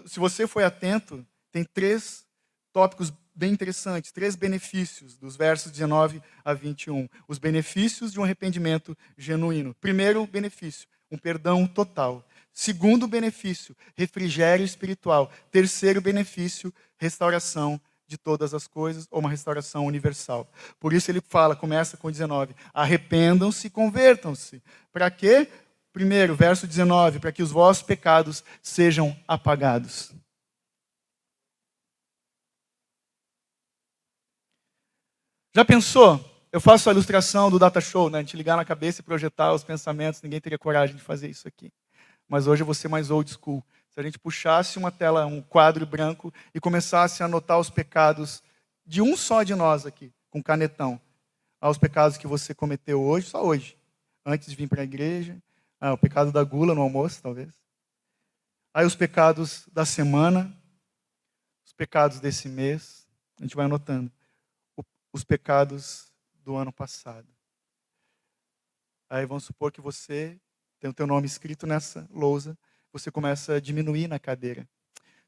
Se você foi atento, tem 3 tópicos bem interessantes, 3 benefícios dos versos 19 a 21. Os benefícios de um arrependimento genuíno. Primeiro benefício, um perdão total. Segundo benefício, refrigério espiritual. Terceiro benefício, restauração de todas as coisas, ou uma restauração universal. Por isso ele fala, começa com 19, arrependam-se e convertam-se. Para quê? Primeiro, verso 19, para que os vossos pecados sejam apagados. Já pensou? Eu faço a ilustração do data show, né? A gente ligar na cabeça e projetar os pensamentos, ninguém teria coragem de fazer isso aqui. Mas hoje eu vou ser mais old school. Se a gente puxasse uma tela, um quadro branco e começasse a anotar os pecados de um só de nós aqui, com canetão. Os pecados que você cometeu hoje, só hoje, antes de vir para a igreja. O pecado da gula no almoço, talvez. Aí os pecados da semana, os pecados desse mês, a gente vai anotando. Os pecados do ano passado. Aí vamos supor que você tem o teu nome escrito nessa lousa, você começa a diminuir na cadeira.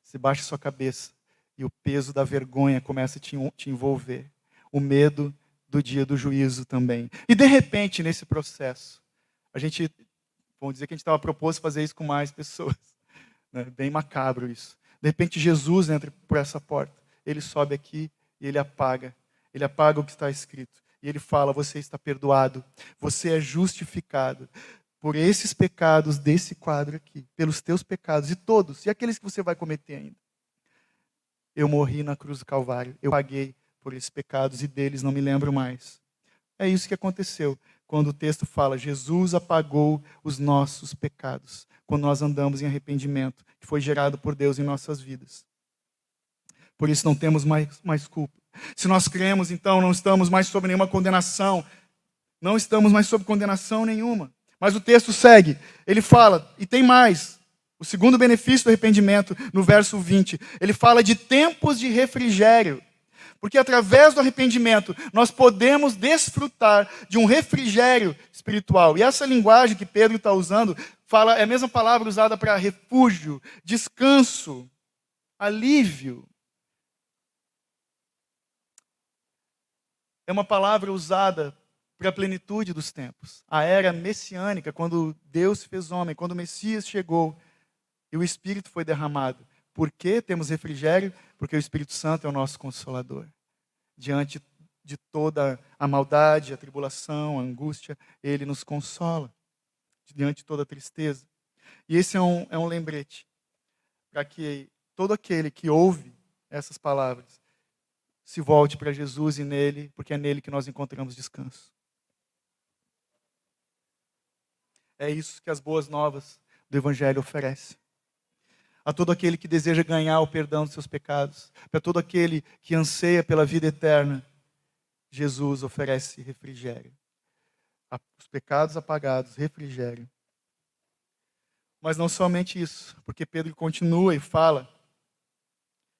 Você baixa sua cabeça e o peso da vergonha começa a te envolver. O medo do dia do juízo também. E de repente, nesse processo, vamos dizer que a gente estava proposto a fazer isso com mais pessoas. Né? Bem macabro isso. De repente, Jesus entra por essa porta. Ele sobe aqui e ele apaga. Ele apaga o que está escrito. E ele fala: você está perdoado. Você é justificado. Por esses pecados desse quadro aqui, pelos teus pecados, e todos, e aqueles que você vai cometer ainda. Eu morri na cruz do Calvário, eu paguei por esses pecados e deles não me lembro mais. É isso que aconteceu quando o texto fala: Jesus apagou os nossos pecados, quando nós andamos em arrependimento, que foi gerado por Deus em nossas vidas. Por isso não temos mais culpa. Se nós cremos, então não estamos mais sob nenhuma condenação, não estamos mais sob condenação nenhuma. Mas o texto segue. Ele fala, e tem mais. O segundo benefício do arrependimento, no verso 20. Ele fala de tempos de refrigério. Porque através do arrependimento, nós podemos desfrutar de um refrigério espiritual. E essa linguagem que Pedro está usando, é a mesma palavra usada para refúgio, descanso, alívio. É uma palavra usada para a plenitude dos tempos. A era messiânica, quando Deus fez homem, quando o Messias chegou e o Espírito foi derramado. Por que temos refrigério? Porque o Espírito Santo é o nosso consolador. Diante de toda a maldade, a tribulação, a angústia, Ele nos consola. Diante de toda a tristeza. E esse é um lembrete para que todo aquele que ouve essas palavras se volte para Jesus e nele, porque é nele que nós encontramos descanso. É isso que as boas novas do Evangelho oferecem. A todo aquele que deseja ganhar o perdão dos seus pecados, para todo aquele que anseia pela vida eterna, Jesus oferece refrigério. Os pecados apagados, refrigério. Mas não somente isso, porque Pedro continua e fala,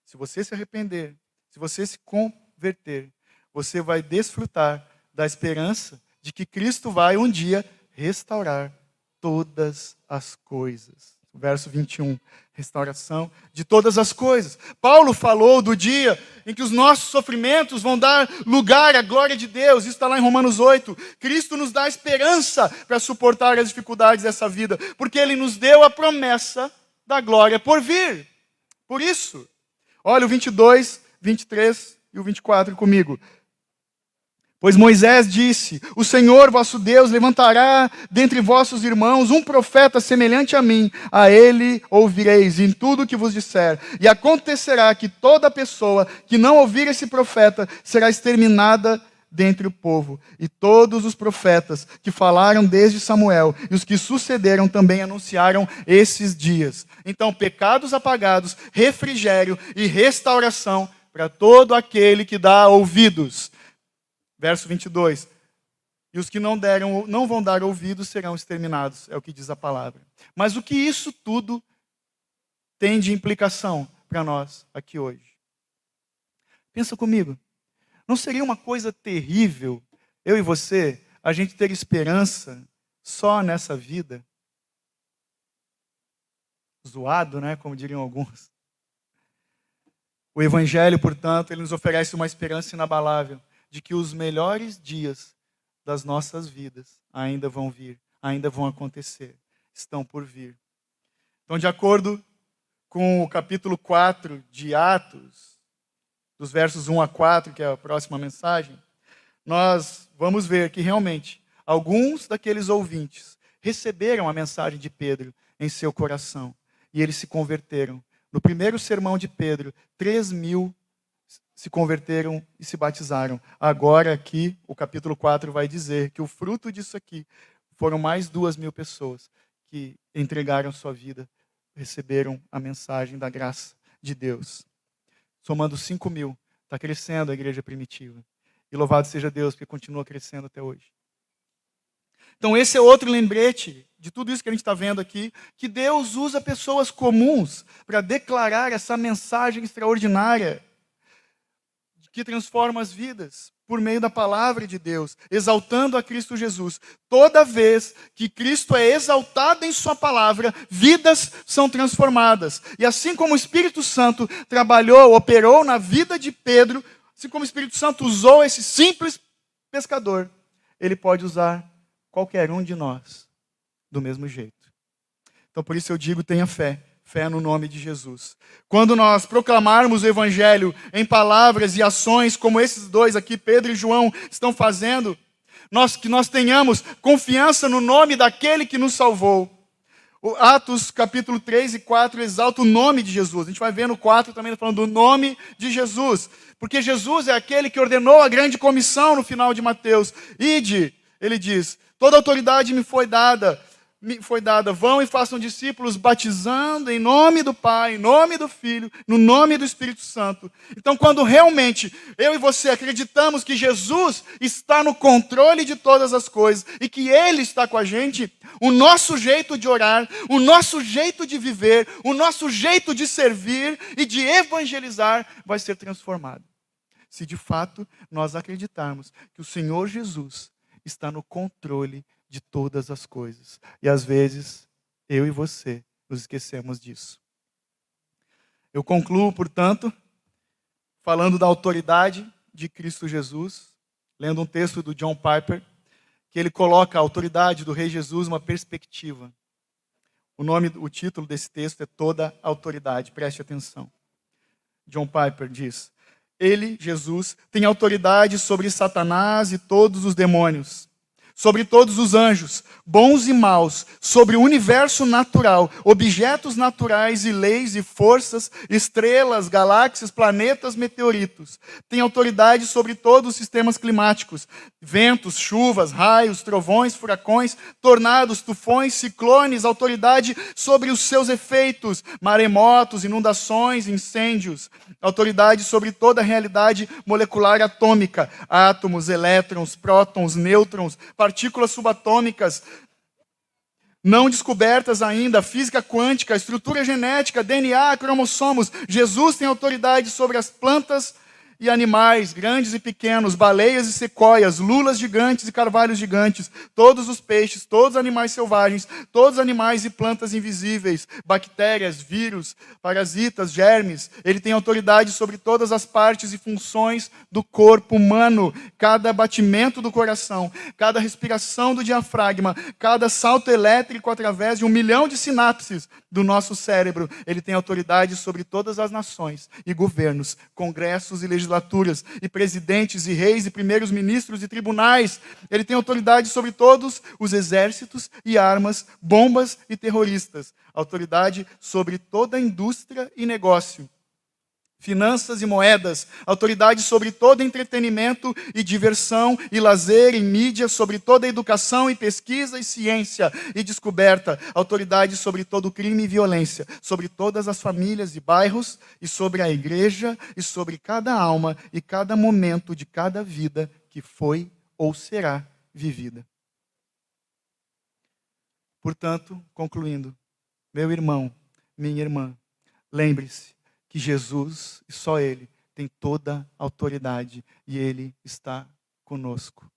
se você se arrepender, se você se converter, você vai desfrutar da esperança de que Cristo vai um dia restaurar todas as coisas. Verso 21, restauração de todas as coisas. Paulo falou do dia em que os nossos sofrimentos vão dar lugar à glória de Deus. Isso está lá em Romanos 8. Cristo nos dá esperança para suportar as dificuldades dessa vida, porque Ele nos deu a promessa da glória por vir. Por isso, olha o 22, 23 e o 24 comigo. Pois Moisés disse, o Senhor vosso Deus levantará dentre vossos irmãos um profeta semelhante a mim, a ele ouvireis em tudo o que vos disser. E acontecerá que toda pessoa que não ouvir esse profeta será exterminada dentre o povo. E todos os profetas que falaram desde Samuel e os que sucederam também anunciaram esses dias. Então, pecados apagados, refrigério e restauração para todo aquele que dá ouvidos. Verso 22, e os que não vão dar ouvidos serão exterminados, é o que diz a palavra. Mas o que isso tudo tem de implicação para nós aqui hoje? Pensa comigo, não seria uma coisa terrível, eu e você, a gente ter esperança só nessa vida? Zoado, né, como diriam alguns. O Evangelho, portanto, ele nos oferece uma esperança inabalável, de que os melhores dias das nossas vidas ainda vão vir, ainda vão acontecer, estão por vir. Então, de acordo com o capítulo 4 de Atos, dos versos 1 a 4, que é a próxima mensagem, nós vamos ver que realmente alguns daqueles ouvintes receberam a mensagem de Pedro em seu coração e eles se converteram. No primeiro sermão de Pedro, 3.000 se converteram e se batizaram. Agora aqui, o capítulo 4 vai dizer que o fruto disso aqui foram mais 2.000 pessoas que entregaram sua vida, receberam a mensagem da graça de Deus. Somando 5.000, está crescendo a igreja primitiva. E louvado seja Deus, porque continua crescendo até hoje. Então esse é outro lembrete de tudo isso que a gente está vendo aqui, que Deus usa pessoas comuns para declarar essa mensagem extraordinária que transforma as vidas por meio da palavra de Deus, exaltando a Cristo Jesus. Toda vez que Cristo é exaltado em sua palavra, vidas são transformadas. E assim como o Espírito Santo trabalhou, operou na vida de Pedro, assim como o Espírito Santo usou esse simples pescador, ele pode usar qualquer um de nós do mesmo jeito. Então por isso eu digo, tenha fé. Fé no nome de Jesus. Quando nós proclamarmos o Evangelho em palavras e ações, como esses dois aqui, Pedro e João, estão fazendo, que nós tenhamos confiança no nome daquele que nos salvou. O Atos capítulo 3 e 4 exalta o nome de Jesus. A gente vai ver no 4 também falando do nome de Jesus. Porque Jesus é aquele que ordenou a grande comissão no final de Mateus. Ide, ele diz, toda autoridade me foi dada me foi dada: vão e façam discípulos, batizando em nome do Pai, em nome do Filho, no nome do Espírito Santo. Então, quando realmente eu e você acreditamos que Jesus está no controle de todas as coisas e que Ele está com a gente, o nosso jeito de orar, o nosso jeito de viver, o nosso jeito de servir e de evangelizar vai ser transformado. Se de fato nós acreditarmos que o Senhor Jesus está no controle de todas as coisas. E às vezes, eu e você nos esquecemos disso. Eu concluo, portanto, falando da autoridade de Cristo Jesus, lendo um texto do John Piper, que ele coloca a autoridade do Rei Jesus numa perspectiva. O título desse texto é Toda a Autoridade, preste atenção. John Piper diz: Ele, Jesus, tem autoridade sobre Satanás e todos os demônios, sobre todos os anjos, bons e maus, sobre o universo natural, objetos naturais e leis e forças, estrelas, galáxias, planetas, meteoritos. Tem autoridade sobre todos os sistemas climáticos, ventos, chuvas, raios, trovões, furacões, tornados, tufões, ciclones, autoridade sobre os seus efeitos, maremotos, inundações, incêndios, autoridade sobre toda a realidade molecular atômica, átomos, elétrons, prótons, nêutrons, partículas subatômicas, não descobertas ainda, física quântica, estrutura genética, DNA, cromossomos. Jesus tem autoridade sobre as plantas e animais, grandes e pequenos, baleias e sequoias, lulas gigantes e carvalhos gigantes, todos os peixes, todos os animais selvagens, todos os animais e plantas invisíveis, bactérias, vírus, parasitas, germes. Ele tem autoridade sobre todas as partes e funções do corpo humano, cada batimento do coração, cada respiração do diafragma, cada salto elétrico através de 1 milhão de sinapses do nosso cérebro. Ele tem autoridade sobre todas as nações e governos, congressos e legislaturas, e presidentes e reis e primeiros ministros e tribunais. Ele tem autoridade sobre todos os exércitos e armas, bombas e terroristas. Autoridade sobre toda a indústria e negócio, finanças e moedas, autoridade sobre todo entretenimento e diversão e lazer e mídia, sobre toda a educação e pesquisa e ciência e descoberta, autoridade sobre todo crime e violência, sobre todas as famílias e bairros e sobre a igreja e sobre cada alma e cada momento de cada vida que foi ou será vivida. Portanto, concluindo, meu irmão, minha irmã, lembre-se que Jesus, e só Ele, tem toda a autoridade e Ele está conosco.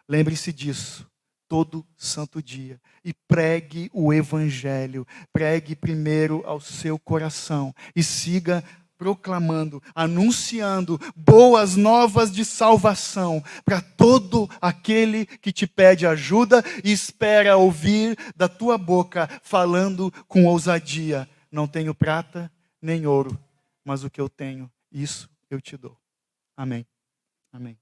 Lembre-se disso todo santo dia e pregue o Evangelho. Pregue primeiro ao seu coração e siga proclamando, anunciando boas novas de salvação para todo aquele que te pede ajuda e espera ouvir da tua boca, falando com ousadia: não tenho prata nem ouro, mas o que eu tenho, isso eu te dou. Amém. Amém.